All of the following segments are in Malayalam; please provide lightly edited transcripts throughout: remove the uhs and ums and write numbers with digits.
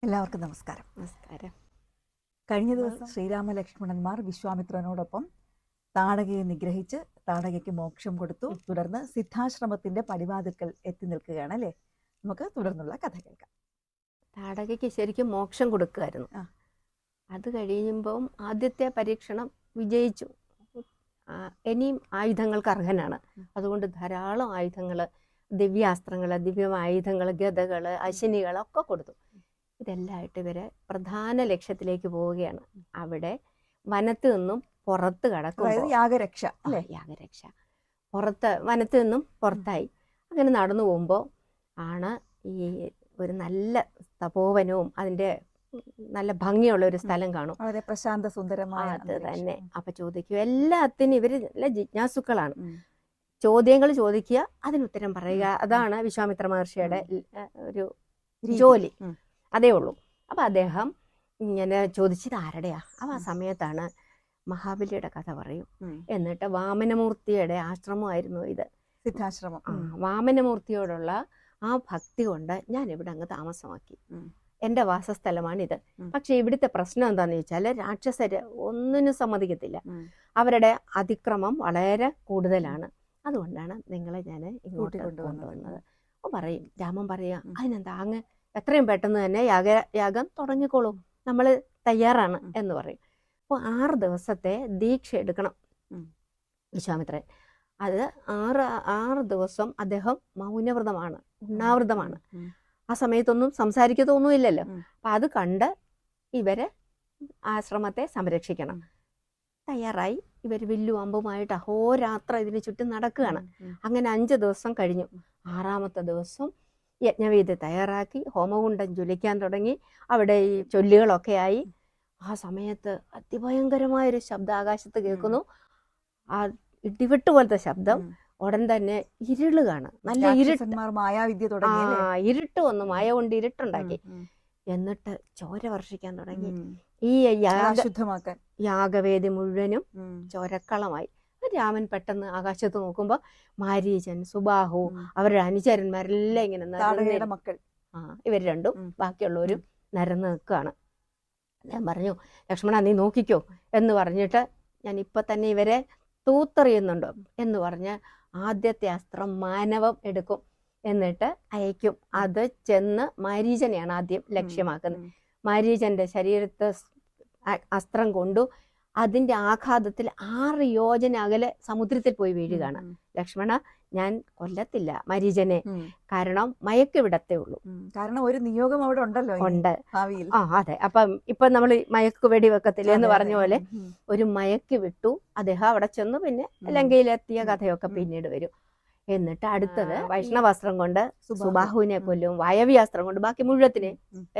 എല്ലാവർക്കും നമസ്കാരം. നമസ്കാരം. കഴിഞ്ഞ ദിവസം ശ്രീരാമലക്ഷ്മണന്മാർ വിശ്വാമിത്രനോടൊപ്പം താടകയെ നിഗ്രഹിച്ച് താടകയ്ക്ക് മോക്ഷം കൊടുത്തു. തുടർന്ന് സിദ്ധാശ്രമത്തിന്റെ പടിവാതിൽക്കൽ എത്തി നിൽക്കുകയാണ് അല്ലേ? നമുക്ക് തുടർന്നുള്ള കഥ കേൾക്കാം. താടകയ്ക്ക് ശരിക്കും മോക്ഷം കൊടുക്കുമായിരുന്നു. അത് കഴിയുമ്പം ആദ്യത്തെ പരീക്ഷണം വിജയിച്ചു. ഇനിയും ആയുധങ്ങൾക്ക് അർഹനാണ്. അതുകൊണ്ട് ധാരാളം ആയുധങ്ങൾ, ദിവ്യാസ്ത്രങ്ങൾ, ദിവ്യമായുധങ്ങൾ, ഗദകൾ, അശനികളൊക്കെ കൊടുത്തു. ഇതെല്ലാമായിട്ട് ഇവര് പ്രധാന ലക്ഷ്യത്തിലേക്ക് പോവുകയാണ്. അവിടെ വനത്ത് നിന്നും പുറത്ത് കടക്കും. യാഗരക്ഷ യാഗരക്ഷ പുറത്ത്, വനത്ത് നിന്നും പുറത്തായി. അങ്ങനെ നടന്നു പോകുമ്പോൾ ആണ് ഈ ഒരു നല്ല തപോവനവും അതിൻ്റെ നല്ല ഭംഗിയുള്ള ഒരു സ്ഥലം കാണും. വളരെ പ്രശാന്ത സുന്ദരമായ അത് തന്നെ. അപ്പൊ ചോദിക്കും, എല്ലാത്തിനും ഇവര് നല്ല ജിജ്ഞാസുക്കളാണ്. ചോദ്യങ്ങൾ ചോദിക്കുക, അതിനുത്തരം പറയുക. അതാണ് വിശ്വാമിത്ര മഹർഷിയുടെ ഒരു ജോലി. അതേ ഉള്ളൂ. അപ്പൊ അദ്ദേഹം ഇങ്ങനെ ചോദിച്ചത് ആരുടെയാ? ആ സമയത്താണ് മഹാബലിയുടെ കഥ പറയും. എന്നിട്ട് വാമനമൂർത്തിയുടെ ആശ്രമമായിരുന്നു ഇത്, സിദ്ധാശ്രമം. വാമനമൂർത്തിയോടുള്ള ആ ഭക്തി കൊണ്ട് ഞാൻ ഇവിടെ അങ്ങ് താമസമാക്കി. എൻ്റെ വാസസ്ഥലമാണിത്. പക്ഷെ ഇവിടുത്തെ പ്രശ്നം എന്താന്ന് ചോദിച്ചാൽ, രാക്ഷസര് ഒന്നിനും സമ്മതിക്കത്തില്ല. അവരുടെ അതിക്രമം വളരെ കൂടുതലാണ്. അതുകൊണ്ടാണ് നിങ്ങളെ ഞാൻ ഇങ്ങോട്ട് കൊണ്ടുവന്നത്. പറയും, രാമൻ പറയാ, അതിനെന്താ, അങ്ങ് എത്രയും പെട്ടെന്ന് തന്നെ യാഗം തുടങ്ങിക്കോളൂ, നമ്മൾ തയ്യാറാണ് എന്ന് പറയും. അപ്പോൾ 6 ദിവസത്തെ ദീക്ഷ എടുക്കണം വിശ്വാമിത്രൻ. അത് 6 ദിവസം അദ്ദേഹം മൗനവ്രതമാണ്, ഉണ്ണാവൃതമാണ്. ആ സമയത്തൊന്നും സംസാരിക്കത്തൊന്നുമില്ലല്ലോ. അപ്പം അത് കണ്ട് ഇവര് ആശ്രമത്തെ സംരക്ഷിക്കണം. തയ്യാറായി ഇവർ വില്ലും അമ്പുമായിട്ട് അഹോരാത്രം ഇതിന് ചുറ്റും നടക്കുകയാണ്. അങ്ങനെ 5 ദിവസം കഴിഞ്ഞു. 6ാമത്തെ ദിവസം യജ്ഞവേദി തയ്യാറാക്കി, ഹോമകുണ്ഡം ജ്വലിക്കാൻ തുടങ്ങി. അവിടെ ഈ ചൊല്ലുകളൊക്കെ ആയി. ആ സമയത്ത് അതിഭയങ്കരമായൊരു ശബ്ദം ആകാശത്ത് കേൾക്കുന്നു. ആ ഇടിവെട്ട് പോലത്തെ ശബ്ദം. ഉടൻ തന്നെ ഇരുളുകാണ്, നല്ല ഇരുട്ട് വന്നു, മായ കൊണ്ട് ഇരുട്ടുണ്ടാക്കി. എന്നിട്ട് ചോര വർഷിക്കാൻ തുടങ്ങി. ഈ യാഗവേദി മുഴുവനും ചോരക്കളമായി. രാമൻ പെട്ടെന്ന് ആകാശത്ത് നോക്കുമ്പോൾ മാരീചൻ, സുബാഹു, അവരുടെ അനുചരന്മാരെല്ലാം ഇങ്ങനെ മക്കൾ, ഇവർ രണ്ടും ബാക്കിയുള്ളവരും നിരന്ന് നിൽക്കുകയാണ്. ഞാൻ പറഞ്ഞു, ലക്ഷ്മണ നീ നോക്കിക്കോ എന്ന് പറഞ്ഞിട്ട്, ഞാൻ ഇപ്പൊ തന്നെ ഇവരെ തൂത്തെറിയുന്നുണ്ടോ എന്ന് പറഞ്ഞ് ആദ്യത്തെ അസ്ത്രം മാനവം എടുക്കും, എന്നിട്ട് അയക്കും. അത് ചെന്ന് മാരീചനെയാണ് ആദ്യം ലക്ഷ്യമാക്കുന്നത്. മാരീചന്റെ ശരീരത്തെ അസ്ത്രം കൊണ്ടു അതിന്റെ ആഘാതത്തിൽ 6 യോജന അകലെ സമുദ്രത്തിൽ പോയി വീഴുകയാണ്. ലക്ഷ്മണ, ഞാൻ കൊല്ലത്തില്ല മരീചനെ, കാരണം മയക്കിവിടത്തേ ഉള്ളൂ. കാരണം ഒരു നിയോഗം അവിടെ ഉണ്ടല്ലോ, ഉണ്ട്. അതെ. അപ്പം ഇപ്പൊ നമ്മൾ മയക്ക് വെടിവെക്കത്തില്ല എന്ന് പറഞ്ഞ പോലെ ഒരു മയക്ക് വിട്ടു. അദ്ദേഹം അവിടെ ചെന്നു. പിന്നെ ലങ്കയിലെത്തിയ കഥയൊക്കെ പിന്നീട് വരും. എന്നിട്ട് അടുത്തത് വൈഷ്ണവാസ്ത്രം കൊണ്ട് സുബാഹുവിനെ കൊല്ലും, വായവ്യാസ്ത്രം കൊണ്ട് ബാക്കി മുഴുവത്തിനെ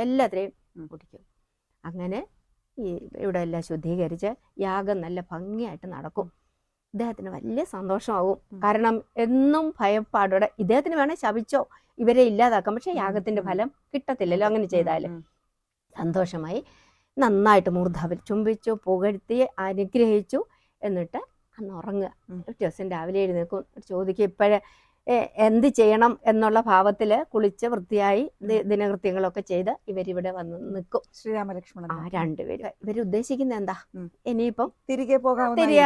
എല്ലാത്തിനെയും കുടിക്കും. അങ്ങനെ ഇവിടെ എല്ലാം ശുദ്ധീകരിച്ച് യാഗം നല്ല ഭംഗിയായിട്ട് നടക്കും. ഇദ്ദേഹത്തിന് വലിയ സന്തോഷമാവും. കാരണം എന്നും ഭയപ്പാടോടെ, ഇദ്ദേഹത്തിന് വേണേൽ ശപിച്ചോ ഇവരെ ഇല്ലാതാക്കാം, പക്ഷെ യാഗത്തിന്റെ ഫലം കിട്ടത്തില്ലല്ലോ അങ്ങനെ ചെയ്താല്. സന്തോഷമായി നന്നായിട്ട് മൂർധാവിൽ ചുംബിച്ചു, പുകഴ്ത്തി, അനുഗ്രഹിച്ചു. എന്നിട്ട് അന്ന് ഉറങ്ങുക. പിറ്റേ ദിവസം രാവിലെ എഴുന്നേൽക്കും. ചോദിക്കും, ഇപ്പോഴേ എന്ത് ചെയ്യണം എന്നുള്ള ഭാവത്തില് കുളിച്ച് വൃത്തിയായി ദിനകൃത്യങ്ങളൊക്കെ ചെയ്ത് ഇവരിവിടെ വന്ന് നിൽക്കും. ശ്രീരാമലക്ഷ്മണൻ രണ്ടുപേരും. ഇവര് ഉദ്ദേശിക്കുന്നത് എന്താ, ഇനിയിപ്പം തിരികെ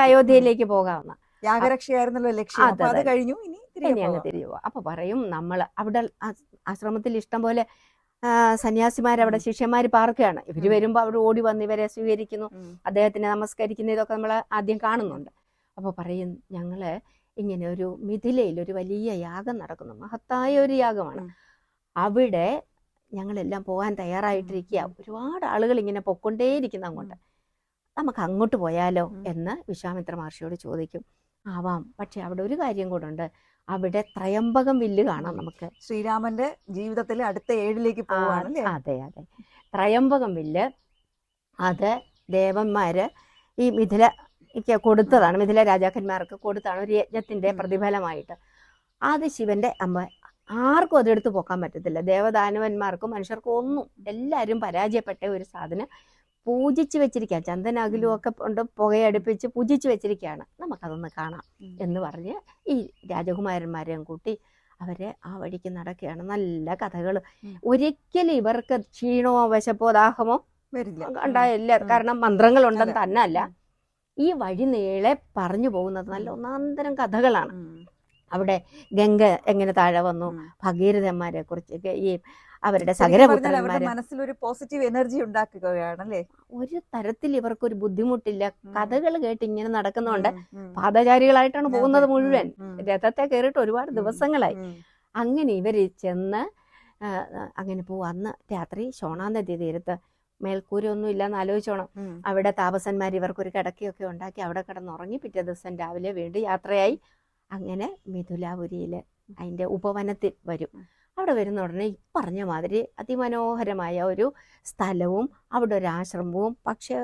അയോധ്യയിലേക്ക് പോകാവുന്ന യാഗരക്ഷയായിരുന്നല്ലോ ലക്ഷ്യം. അത് കഴിഞ്ഞു, ഇനി അങ്ങ് തിരികെ പോവാം. അപ്പൊ പറയും, നമ്മൾ അവിടെ ആശ്രമത്തിൽ ഇഷ്ടം പോലെ സന്യാസിമാരവിടെ ശിഷ്യന്മാര് പാർക്കുകയാണ്. ഇവര് വരുമ്പോ അവിടെ ഓടി വന്ന് ഇവരെ സ്വീകരിക്കുന്നു, അദ്ദേഹത്തിനെ നമസ്കരിക്കുന്നു. ഇതൊക്കെ നമ്മൾ ആദ്യം കാണുന്നുണ്ട്. അപ്പൊ പറയും, ഞങ്ങള് ഇങ്ങനെ ഒരു മിഥിലയിൽ ഒരു വലിയ യാഗം നടക്കുന്നു, മഹത്തായ ഒരു യാഗമാണ്. അവിടെ ഞങ്ങളെല്ലാം പോകാൻ തയ്യാറായിട്ടിരിക്കുക. ഒരുപാട് ആളുകൾ ഇങ്ങനെ പൊക്കൊണ്ടേയിരിക്കുന്നു അങ്ങോട്ട്. നമുക്ക് അങ്ങോട്ട് പോയാലോ എന്ന് വിശ്വാമിത്ര മഹർഷിയോട് ചോദിക്കും. ആവാം, പക്ഷെ അവിടെ ഒരു കാര്യം കൂടെ ഉണ്ട്. അവിടെ ത്രയംബകം വില്ല് കാണാം നമുക്ക്. ശ്രീരാമന്റെ ജീവിതത്തിലെ അടുത്ത 7ലേക്ക് പോവാണ്. അതെ അതെ. ത്രയംബകം വില്ല് അത് ദേവന്മാര് ഈ മിഥില കൊടുത്തതാണ്, മിഥില രാജാക്കന്മാർക്ക് കൊടുത്താണ് ഒരു യജ്ഞത്തിന്റെ പ്രതിഫലമായിട്ട്. അത് ശിവന്റെ അമ്മ. ആർക്കും അതെടുത്ത് പോക്കാൻ പറ്റത്തില്ല, ദേവദാനവന്മാർക്കും മനുഷ്യർക്കും ഒന്നും. എല്ലാവരും പരാജയപ്പെട്ട ഒരു സാധനം പൂജിച്ചു വെച്ചിരിക്കുക. ചന്ദനാകിലും ഒക്കെ കൊണ്ട് പുകയടുപ്പിച്ച് പൂജിച്ചു വെച്ചിരിക്കുകയാണ്. നമുക്കതൊന്ന് കാണാം എന്ന് പറഞ്ഞ് ഈ രാജകുമാരന്മാരെയും കൂട്ടി അവര് ആ വഴിക്ക് നടക്കുകയാണ്. നല്ല കഥകൾ. ഒരിക്കലും ഇവർക്ക് ക്ഷീണമോ വിശപ്പോ ദാഹമോ ഉണ്ടായില്ല. കാരണം മന്ത്രങ്ങളുണ്ടെന്ന് തന്നെയല്ല, ഈ വഴി നീളെ പറഞ്ഞു പോകുന്നത് നല്ല ഒന്നാന്തരം കഥകളാണ്. അവിടെ ഗംഗ എങ്ങനെ താഴെ വന്നു, ഭഗീരഥന്മാരെ കുറിച്ചൊക്കെ, ഈ അവരുടെ സകരപുത്രന്മാരെ മനസ്സിലൊരു പോസിറ്റീവ് എനർജി ഉണ്ടാക്കുകയാണല്ലേ. ഒരു തരത്തിൽ ഇവർക്കൊരു ബുദ്ധിമുട്ടില്ല. കഥകൾ കേട്ട് ഇങ്ങനെ നടക്കുന്നുണ്ട്. പാദചാരികളായിട്ടാണ് പോകുന്നത് മുഴുവൻ. രഥത്തെ കയറിയിട്ട് ഒരുപാട് ദിവസങ്ങളായി. അങ്ങനെ ഇവര് ചെന്ന് അങ്ങനെ പോവും. അന്ന് രാത്രി ശോണാനദി തീരത്ത് മേൽക്കൂരൊന്നും ഇല്ലാന്ന് ആലോചിച്ചോണം. അവിടെ താപസന്മാർ ഇവർക്കൊരു കിടക്കയൊക്കെ ഉണ്ടാക്കി അവിടെ കിടന്നുറങ്ങി. പിറ്റേ ദിവസം രാവിലെ വീണ്ടും യാത്രയായി. അങ്ങനെ മിഥുലാപുരിയില് അതിന്റെ ഉപവനത്തിൽ വരും. അവിടെ വരുന്ന ഉടനെ പറഞ്ഞ മാതിരി അതിമനോഹരമായ ഒരു സ്ഥലവും അവിടെ ഒരു ആശ്രമവും. പക്ഷെ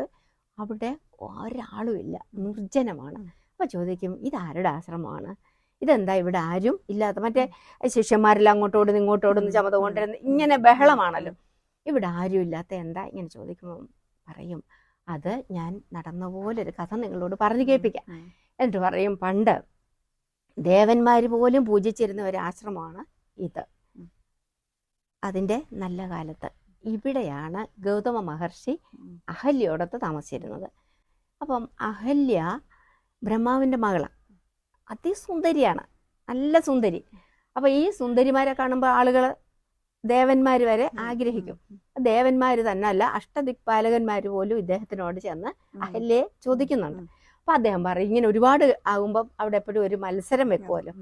അവിടെ ഒരാളും ഇല്ല, നിർജ്ജനമാണ്. അപ്പൊ ചോദിക്കും, ഇതാരുടെ ആശ്രമമാണ്, ഇതെന്താ ഇവിടെ ആരും ഇല്ലാത്ത? മറ്റേ ശിഷ്യന്മാരെല്ലാം അങ്ങോട്ടോടുന്ന് ഇങ്ങോട്ടോടുന്ന് ചുമത കൊണ്ടിരുന്ന് ഇങ്ങനെ ബഹളമാണല്ലോ. ഇവിടെ ആരും ഇല്ലാത്ത എന്താ ഇങ്ങനെ ചോദിക്കുമ്പോൾ പറയും, അത് ഞാൻ നടന്ന പോലൊരു കഥ നിങ്ങളോട് പറഞ്ഞു കേൾപ്പിക്കാം. എന്നിട്ട് പറയും, പണ്ട് ദേവന്മാർ പോലും പൂജിച്ചിരുന്ന ഒരു ആശ്രമമാണ് ഇത്. അതിൻ്റെ നല്ല കാലത്ത് ഇവിടെയാണ് ഗൗതമ മഹർഷി അഹല്യയോടൊത്ത് താമസിച്ചിരുന്നത്. അപ്പം അഹല്യ ബ്രഹ്മാവിൻ്റെ മകളാണ്. അതിസുന്ദരിയാണ്, നല്ല സുന്ദരി. അപ്പം ഈ സുന്ദരിമാരെ കാണുമ്പോൾ ആളുകൾ, ദേവന്മാർ വരെ ആഗ്രഹിക്കും. ദേവന്മാർ തന്നെ അല്ല, അഷ്ടദിക്പാലകന്മാർ പോലും ഇദ്ദേഹത്തിനോട് ചെന്ന് അഹല്യയെ ചോദിക്കുന്നുണ്ട്. അപ്പം അദ്ദേഹം പറയും, ഇങ്ങനെ ഒരുപാട് ആകുമ്പം അവിടെ എപ്പോഴും ഒരു മത്സരം വെക്കുമല്ലോ.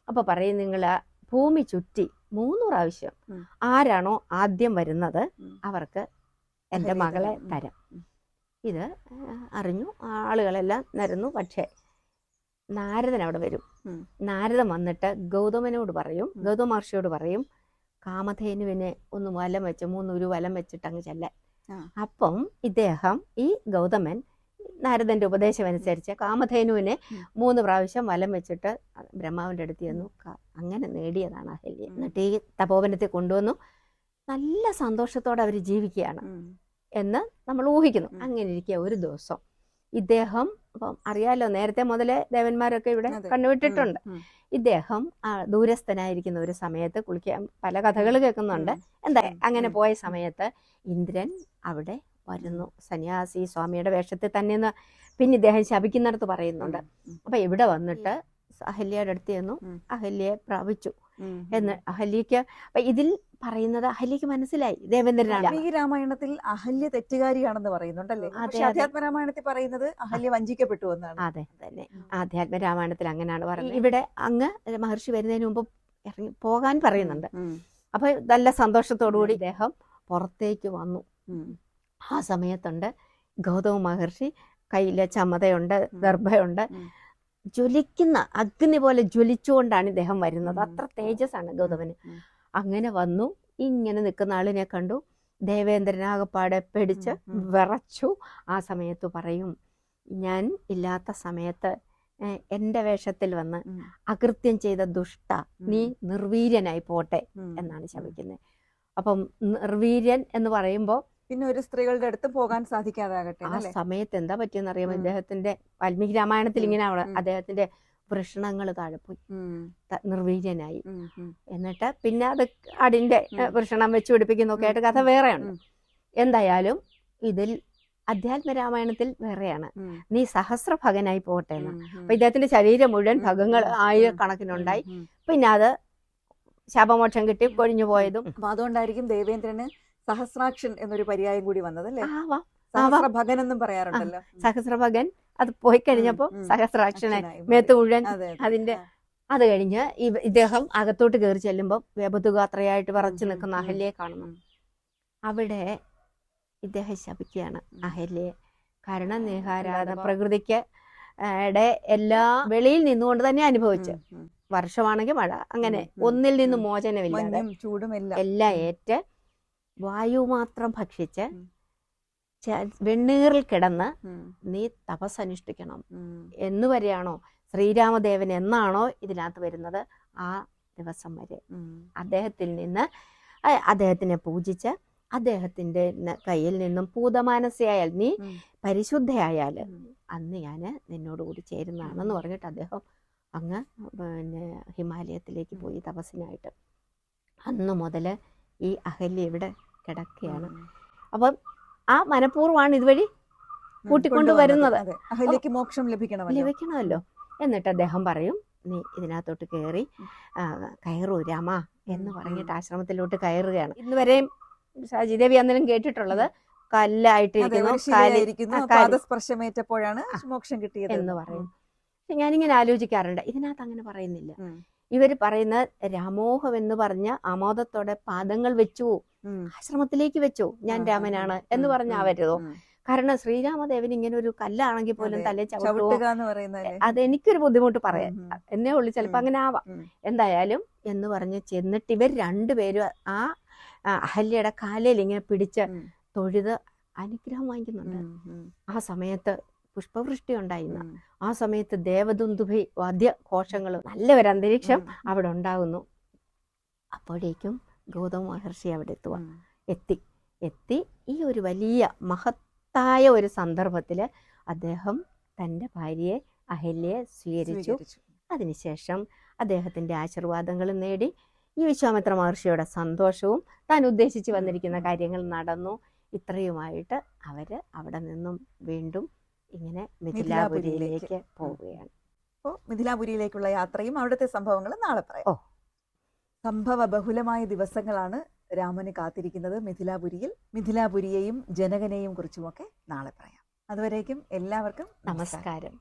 അപ്പം പറയും, നിങ്ങൾ ഭൂമി ചുറ്റി 3 പ്രാവശ്യം ആരാണോ ആദ്യം വരുന്നത് അവർക്ക് എൻ്റെ മകളെ തരാം. ഇത് അറിഞ്ഞു ആളുകളെല്ലാം നിരന്നു. പക്ഷേ നാരദൻ അവിടെ വരും. നാരദൻ വന്നിട്ട് ഗൗതമനോട് പറയും, ഗൗതമ മഹർഷിയോട് പറയും, കാമധേനുവിനെ ഒന്ന് വലം വെച്ച് 3 ഉരു വലം വെച്ചിട്ട് അങ്ങ് ചെല്ലാൻ. അപ്പം ഇദ്ദേഹം, ഈ ഗൗതമൻ നാരദന്റെ ഉപദേശം അനുസരിച്ച് കാമധേനുവിനെ 3 പ്രാവശ്യം വലം വെച്ചിട്ട് ബ്രഹ്മാവിന്റെ അടുത്ത് ചെന്നു. അങ്ങനെ നേടിയതാണ് അഹല്യ. എന്നിട്ട് ഈ തപോവനത്തിൽ കൊണ്ടുവന്നു. നല്ല സന്തോഷത്തോടെ അവർ ജീവിക്കുകയാണ് എന്ന് നമ്മൾ ഊഹിക്കുന്നു. അങ്ങനെ ഇരിക്കുക ഒരു ദിവസം ഇദ്ദേഹം, അപ്പം അറിയാലോ നേരത്തെ മുതലേ ദേവന്മാരൊക്കെ ഇവിടെ കണ്ടുവിട്ടിട്ടുണ്ട്. ഇദ്ദേഹം ദൂരസ്ഥനായിരിക്കുന്ന ഒരു സമയത്ത് കുളിക്കാൻ പല കഥകൾ കേൾക്കുന്നുണ്ട്. എന്താ അങ്ങനെ പോയ സമയത്ത് ഇന്ദ്രൻ അവിടെ വരുന്നു, സന്യാസി സ്വാമിയുടെ വേഷത്തിൽ തന്നെയെന്ന് പിന്നെ ഇദ്ദേഹം ശപിക്കുന്നിടത്ത് പറയുന്നുണ്ട്. അപ്പൊ ഇവിടെ വന്നിട്ട് അഹല്യയുടെ അടുത്ത് ചെന്നു, അഹല്യയെ പ്രാപിച്ചു എന്ന് അഹല്യക്ക്. അപ്പൊ ഇതിൽ പറയുന്നത് അഹല്യക്ക് മനസ്സിലായി ദേവേന്ദ്രനാണ്. ഈ രാമായണത്തിൽ അഹല്യ തെറ്റുകാരിയാണെന്ന് പറയുന്നുണ്ടല്ലേ. അധ്യാത്മ രാമായണത്തിൽ പറയുന്നത് അഹല്യ വഞ്ചിക്കപ്പെട്ടു എന്നാണ്. അതെ തന്നെ, ആധ്യാത്മ രാമായണത്തിൽ അങ്ങനെയാണ് പറയുന്നത്. ഇവിടെ അങ്ങ് മഹർഷി വരുന്നതിന് മുമ്പ് ഇറങ്ങി പോകാൻ പറയുന്നുണ്ട്. അപ്പൊ നല്ല സന്തോഷത്തോടുകൂടി ഇദ്ദേഹം പുറത്തേക്ക് വന്നു. ആ സമയത്തുണ്ട് ഗൗതമ മഹർഷി കയ്യിലെ ചമതയുണ്ട്, ദർഭയുണ്ട്, ജ്വലിക്കുന്ന അഗ്നി പോലെ ജ്വലിച്ചുകൊണ്ടാണ് ഇദ്ദേഹം വരുന്നത്. അത്ര തേജസ്സാണ് ഗൗതമന്. അങ്ങനെ വന്നു, ഇങ്ങനെ നിൽക്കുന്ന ആളിനെ കണ്ടു. ദേവേന്ദ്രനാകപ്പാടെ പേടിച്ച് വിറച്ചു. ആ സമയത്ത് പറയും, ഞാൻ ഇല്ലാത്ത സമയത്ത് എൻ്റെ വേഷത്തിൽ വന്ന് അകൃത്യം ചെയ്ത ദുഷ്ട, നീ നിർവീര്യനായി പോട്ടെ എന്നാണ് ശപിക്കുന്നത്. അപ്പം നിർവീര്യൻ എന്ന് പറയുമ്പോൾ പിന്നെ ഒരു സ്ത്രീകളുടെ അടുത്ത് പോകാൻ സാധിക്കാതാകട്ടെ. ആ സമയത്ത് എന്താ പറ്റിയെന്ന് അറിയാമോ? ഇദ്ദേഹത്തിന്റെ വാൽമീകി രാമായണത്തിൽ ഇങ്ങനെ അദ്ദേഹത്തിന്റെ വൃഷണങ്ങൾ താഴെ പോയി, നിർവീര്യനായി. എന്നിട്ട് പിന്നെ അത് അടിന്റെ വൃഷണം വെച്ച് പിടിപ്പിക്കുന്നൊക്കെ ആയിട്ട് കഥ വേറെയുണ്ട്. എന്തായാലും ഇതിൽ അധ്യാത്മ രാമായണത്തിൽ വേറെയാണ്, നീ സഹസ്രഭഗനായി പോകട്ടെ എന്ന്. അപ്പൊ ഇദ്ദേഹത്തിന്റെ ശരീരം മുഴുവൻ ഭഗങ്ങൾ 1000കണക്കിനുണ്ടായി. പിന്നെ അത് ശാപമോക്ഷം കിട്ടി കൊഴിഞ്ഞു പോയതും. അപ്പൊ അതുകൊണ്ടായിരിക്കും ദേവേന്ദ്രന് സഹസ്രാക്ഷൻ എന്നൊരു പര്യായം കൂടി വന്നതല്ലേ. സഹസ്രഭഗൻ എന്നും പറയാറുണ്ടല്ലോ. സഹസ്രഭഗൻ അത് പോയി കഴിഞ്ഞപ്പോ സഹസ്രാക്ഷനായി മേത്ത് മുഴുവൻ അതിന്റെ. അത് കഴിഞ്ഞ് ഇദ്ദേഹം അകത്തോട്ട് കയറി ചെല്ലുമ്പോൾ വ്യബതുഗാത്രയായിട്ട് വിറച്ചു നിൽക്കുന്ന അഹല്യയെ കാണുന്നു. അവിടെ ഇദ്ദേഹം ശപിക്കുകയാണ് അഹല്യയെ. കാരണം നിഹാരാധ പ്രകൃതിക്ക് എല്ലാ വെളിയിൽ നിന്നുകൊണ്ട് തന്നെ അനുഭവിച്ച്, വർഷമാണെങ്കിൽ മഴ, അങ്ങനെ ഒന്നിൽ നിന്ന് മോചനമില്ലാതെ ചൂടും എല്ലാം ഏറ്റ് വായു മാത്രം ഭക്ഷിച്ച് വെണ്ണീറിൽ കിടന്ന് നീ തപസ്സനുഷ്ഠിക്കണം എന്ന് വരെയാണോ ശ്രീരാമദേവൻ എന്നാണോ ഇതിനകത്ത് വരുന്നത്, ആ ദിവസം വരെ അദ്ദേഹത്തിൽ നിന്ന് അദ്ദേഹത്തിനെ പൂജിച്ച് അദ്ദേഹത്തിന്റെ കയ്യിൽ നിന്നും പൂതമാനസയായാൽ, നീ പരിശുദ്ധയായാൽ അന്ന് ഞാൻ നിന്നോടുകൂടി ചേരുന്നതാണെന്ന് പറഞ്ഞിട്ട് അദ്ദേഹം അങ്ങ് പിന്നെ ഹിമാലയത്തിലേക്ക് പോയി തപസ്സിനായിട്ട്. അന്ന് മുതൽ ഈ അഹല്യ ഇവിടെ കിടക്കുകയാണ്. അപ്പം ആ മനഃപൂർവ്വമാണ് ഇതുവഴി കൂട്ടിക്കൊണ്ട് വരുന്നത്. അഹല്യയ്ക്ക് മോക്ഷം ലഭിക്കണമല്ലോ. എന്നിട്ട് അദ്ദേഹം പറയും, നീ ഇതിനകത്തോട്ട് കയറി കയറൂ രാമ എന്ന് പറഞ്ഞിട്ട് ആശ്രമത്തിലോട്ട് കയറുകയാണ്. ഇന്നുവരെയും സജിദേവി അന്നേരം കേട്ടിട്ടുള്ളത് കല്ലായിട്ടിരിക്കുന്നു, പാദസ്പർശമേറ്റപ്പോഴാണ് മോക്ഷം കിട്ടിയത് എന്ന് പറയും. പക്ഷെ ഞാനിങ്ങനെ ആലോചിക്കാറുണ്ട്, ഇതിനകത്ത് അങ്ങനെ പറയുന്നില്ല. ഇവര് പറയുന്ന രാമോഹം എന്ന് പറഞ്ഞ ആമോദത്തോടെ പാദങ്ങൾ വെച്ചു, ആശ്രമത്തിലേക്ക് വെച്ചു, ഞാൻ രാമനാണ് എന്ന് പറഞ്ഞാവരുതോ? കാരണം ശ്രീരാമദേവൻ ഇങ്ങനെ ഒരു കല്ലാണെങ്കിൽ പോലും തലേ ചവിട്ടുക അതെനിക്കൊരു ബുദ്ധിമുട്ട് പറയാൻ എന്നേ ഉള്ളു. ചിലപ്പോ അങ്ങനെ ആവാം. എന്തായാലും എന്ന് പറഞ്ഞ് ചെന്നിട്ട് ഇവർ രണ്ടുപേരും ആ അഹല്യയുടെ കാലയിൽ ഇങ്ങനെ പിടിച്ച് തൊഴുത് അനുഗ്രഹം വാങ്ങിക്കുന്നുണ്ട്. ആ സമയത്ത് പുഷ്പവൃഷ്ടി ഉണ്ടായിരുന്ന ആ സമയത്ത് ദേവദുന്ദുഭി വാദ്യഘോഷങ്ങൾ, നല്ലൊരു അന്തരീക്ഷം അവിടെ ഉണ്ടാകുന്നു. അപ്പോഴേക്കും ഗൗതമ മഹർഷി അവിടെ എത്തി ഈ ഒരു വലിയ മഹത്തായ ഒരു സന്ദർഭത്തിൽ അദ്ദേഹം തൻ്റെ ഭാര്യയെ അഹല്യയെ സ്വീകരിച്ചു. അതിനുശേഷം അദ്ദേഹത്തിൻ്റെ ആശീർവാദങ്ങൾ നേടി ഈ വിശ്വാമിത്ര മഹർഷിയുടെ സന്തോഷവും താൻ ഉദ്ദേശിച്ച് വന്നിരിക്കുന്ന കാര്യങ്ങൾ നടന്നു. ഇത്രയുമായിട്ട് അവര് അവിടെ നിന്നും വീണ്ടും ഇങ്ങനെ മിഥിലാപുരിയിലേക്ക് പോവുകയാണ്. അപ്പോൾ മിഥിലാപുരിയിലേക്കുള്ള യാത്രയും അവിടുത്തെ സംഭവങ്ങളും നാളെ പറയാം. സംഭവ ബഹുലമായ ദിവസങ്ങളാണ് രാമന് കാത്തിരിക്കുന്നത് മിഥിലാപുരിയിൽ. മിഥിലാപുരിയെയും ജനകനെയും കുറിച്ചുമൊക്കെ നാളെ പറയാം. അതുവരേക്കും എല്ലാവർക്കും നമസ്കാരം.